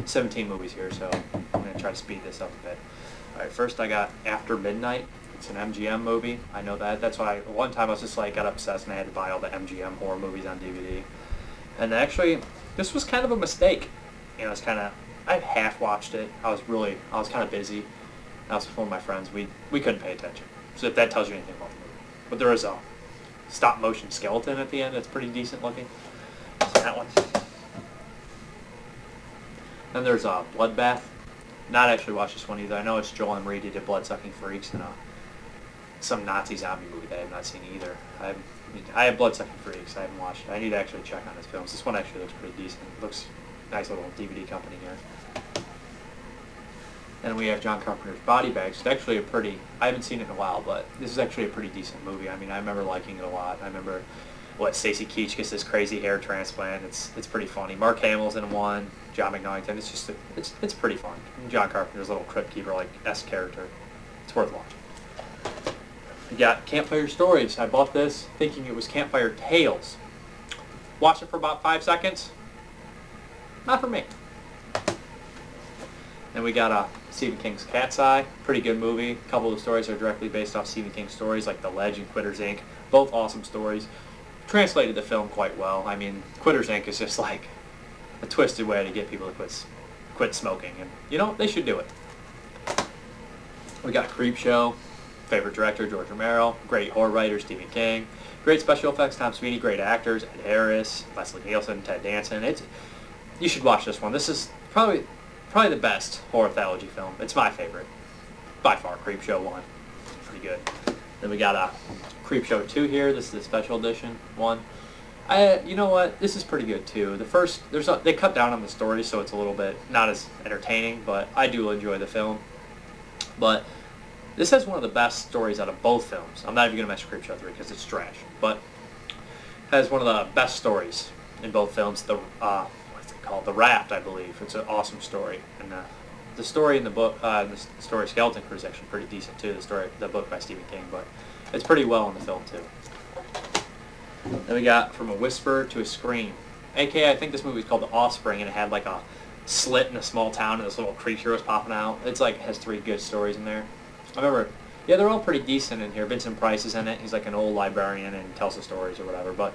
17 movies here, so I'm going to try to speed this up a bit. Alright, first I got After Midnight. It's an MGM movie. I know that. That's why one time I was just like, got obsessed and I had to buy all the MGM horror movies on DVD. And actually, this was kind of a mistake. You know, it's kind of, I half watched it. I was kind of busy. I was with one of my friends. We couldn't pay attention. So if that tells you anything about the movie. But there is a stop motion skeleton at the end. It's pretty decent looking. So that one. Then there's Bloodbath. Not actually watched this one either. I know it's Joel M. Reed. He did Blood-Sucking Freaks and some Nazi zombie movie that I have not seen either. I have Blood-Sucking Freaks. I haven't watched it. I need to actually check on his films. This one actually looks pretty decent. It looks nice little DVD company here. And we have John Carpenter's Body Bags. It's actually a pretty, I haven't seen it in a while, but this is actually a pretty decent movie. I mean, I remember liking it a lot. I remember Stacey Keach gets this crazy hair transplant. It's pretty funny. Mark Hamill's in one. John McNaughton. It's just it's pretty fun. And John Carpenter's little Crypt Keeper like character. It's worth watching. We got Campfire Stories. I bought this thinking it was Campfire Tales. Watched it for about 5 seconds. Not for me. Then we got Stephen King's Cat's Eye. Pretty good movie. A couple of the stories are directly based off Stephen King's stories, like The Ledge and Quitters, Inc. Both awesome stories. Translated the film quite well. I mean, Quitters, Inc. is just like a twisted way to get people to quit smoking. And, you know, they should do it. We got Creepshow. Favorite director, George Romero. Great horror writer, Stephen King. Great special effects, Tom Sweeney. Great actors, Ed Harris, Leslie Nielsen, Ted Danson. You should watch this one. This is probably the best horror anthology film. It's my favorite. By far, Creepshow 1. Pretty good. Then we got Creepshow 2 here. This is the special edition one. You know what? This is pretty good too. The first, they cut down on the story, so it's a little bit not as entertaining, but I do enjoy the film. But this has one of the best stories out of both films. I'm not even going to mention Creepshow 3 because it's trash, but has one of the best stories in both films. What's it called? The Raft, I believe. It's an awesome story, and the story in the book, the story Skeleton Crew is actually pretty decent too. The book by Stephen King, but it's pretty well in the film too. Then we got From a Whisper to a Scream. AKA, I think this movie is called The Offspring, and it had like a slit in a small town, and this little creature was popping out. It's like has 3 good stories in there. I remember, yeah, they're all pretty decent in here. Vincent Price is in it. He's like an old librarian and tells the stories or whatever. But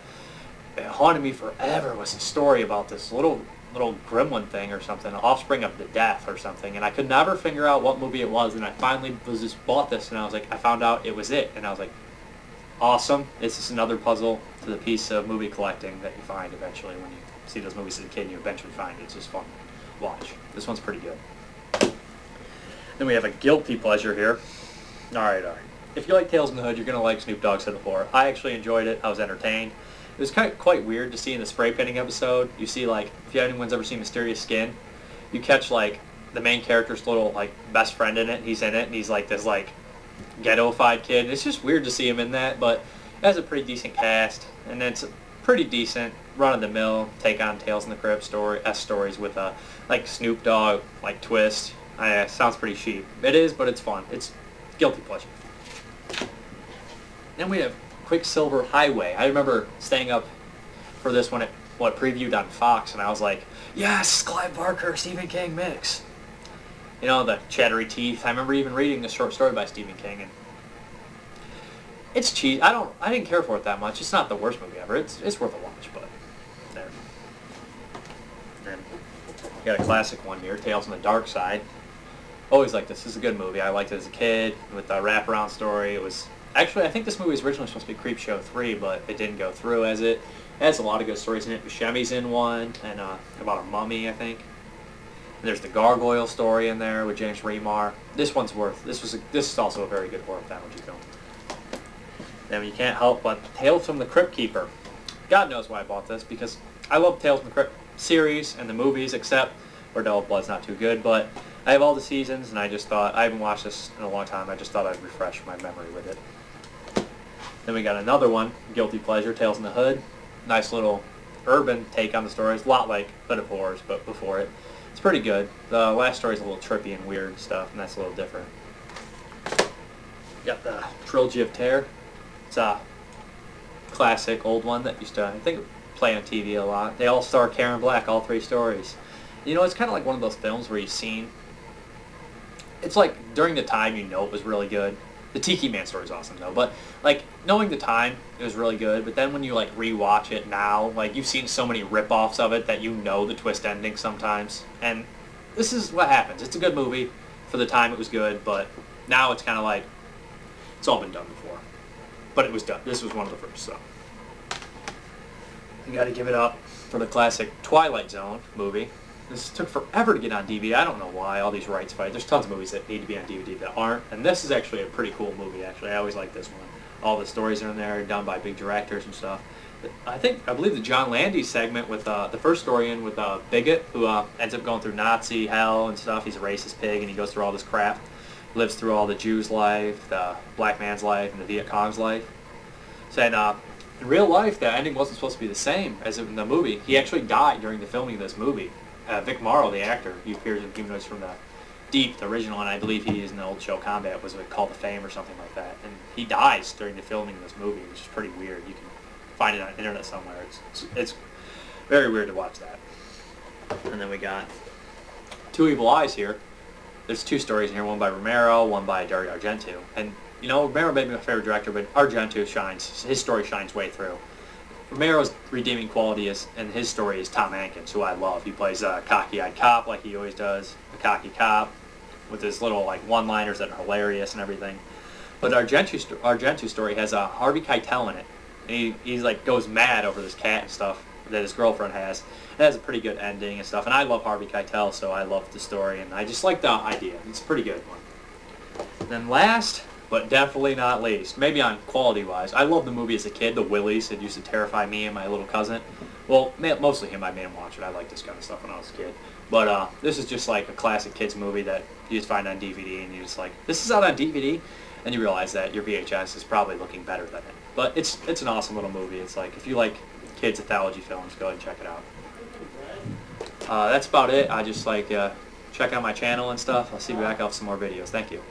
it haunted me forever was a story about this little gremlin thing or something, Offspring of the Death or something. And I could never figure out what movie it was. And I finally bought this, and I was like, I found out it was it. And I was like, awesome. It's just another puzzle to the piece of movie collecting that you find eventually when you see those movies as a kid and you eventually find it. It's just fun to watch. This one's pretty good. Then we have a guilty pleasure here. Alright. If you like Tales in the Hood, you're going to like Snoop Dogg's Hit of Horror. I actually enjoyed it. I was entertained. It was quite weird to see in the spray painting episode. You see, like, if anyone's ever seen Mysterious Skin, you catch, like, the main character's little, like, best friend in it. He's in it, and he's, like, this, like, ghetto-fied kid. And it's just weird to see him in that, but it has a pretty decent cast, and it's a pretty decent run-of-the-mill take on Tales in the Crypt stories with a, like, Snoop Dogg, like, twist. Sounds pretty cheap. It is, but it's fun. It's guilty pleasure. Then we have Quicksilver Highway. I remember staying up for this when it previewed on Fox, and I was like, yes, Clive Barker, Stephen King mix. You know, the chattery teeth. I remember even reading the short story by Stephen King, and it's cheesy. I didn't care for it that much. It's not the worst movie ever. It's worth a watch, but there. And we got a classic one here, Tales from the Darkside. Always liked this. This is a good movie. I liked it as a kid with the wraparound story. It was actually, I think this movie was originally supposed to be Creepshow 3, but it didn't go through as it. It has a lot of good stories in it. Buscemi's in one, and about a mummy, I think. And there's the Gargoyle story in there with James Remar. This one's worth. This is also a very good horror anthology film. Then you can't help but Tales from the Crypt Keeper. God knows why I bought this, because I love Tales from the Crypt series and the movies, except Bordello of Blood's not too good, but I have all the seasons, and I just thought, I haven't watched this in a long time, I just thought I'd refresh my memory with it. Then we got another one, Guilty Pleasure, Tales in the Hood. Nice little urban take on the stories, a lot like Hood of Horrors, but before it. It's pretty good. The last story's a little trippy and weird stuff, and that's a little different. Got the Trilogy of Terror. It's a classic old one that used to, I think, play on TV a lot. They all star Karen Black, all 3 stories. You know, it's kind of like one of those films where you've seen, it's like during the time you know it was really good. The Tiki Man story is awesome though, but like knowing the time it was really good, but then when you like rewatch it now, like you've seen so many rip-offs of it that you know the twist ending sometimes. And this is what happens. It's a good movie. For the time it was good, but now it's kind of like it's all been done before. But it was done. This was one of the first, so you got to give it up for the classic Twilight Zone movie. This took forever to get on DVD. I don't know why, all these rights fight. There's tons of movies that need to be on DVD that aren't, and this is actually a pretty cool movie, actually. I always like this one. All the stories are in there, done by big directors and stuff. I believe the John Landis segment with the first story in with Bigot, who ends up going through Nazi hell and stuff. He's a racist pig, and he goes through all this crap. Lives through all the Jews' life, the black man's life, and the Viet Cong's life. So, and in real life, the ending wasn't supposed to be the same as in the movie. He actually died during the filming of this movie. Vic Morrow, the actor, he appears in Humanoids from the Deep, the original, and I believe he is in the old show Combat, was Call to Fame or something like that. And he dies during the filming of this movie, which is pretty weird. You can find it on the internet somewhere. It's very weird to watch that. And then we got Two Evil Eyes here. There's two stories in here, one by Romero, one by Dario Argento. And, you know, Romero may be my favorite director, but Argento shines, his story shines way through. Romero's redeeming quality in his story is Tom Hankins, who I love. He plays a cocky-eyed cop like he always does, a cocky cop with his little like one-liners that are hilarious and everything. But Argento's story has Harvey Keitel in it. And he's like goes mad over this cat and stuff that his girlfriend has. It has a pretty good ending and stuff. And I love Harvey Keitel, so I love the story, and I just like the idea. It's a pretty good one. And then last, but definitely not least, maybe on quality-wise, I loved the movie as a kid, The Willies. It used to terrify me and my little cousin. Well, mostly him. I made him watch it. I liked this kind of stuff when I was a kid. But this is just like a classic kids movie that you just find on DVD, and you're just like, this is out on DVD? And you realize that your VHS is probably looking better than it. But it's an awesome little movie. It's like, if you like kids' anthology films, go ahead and check it out. That's about it. I just like check out my channel and stuff. I'll see you back. I'll have some more videos. Thank you.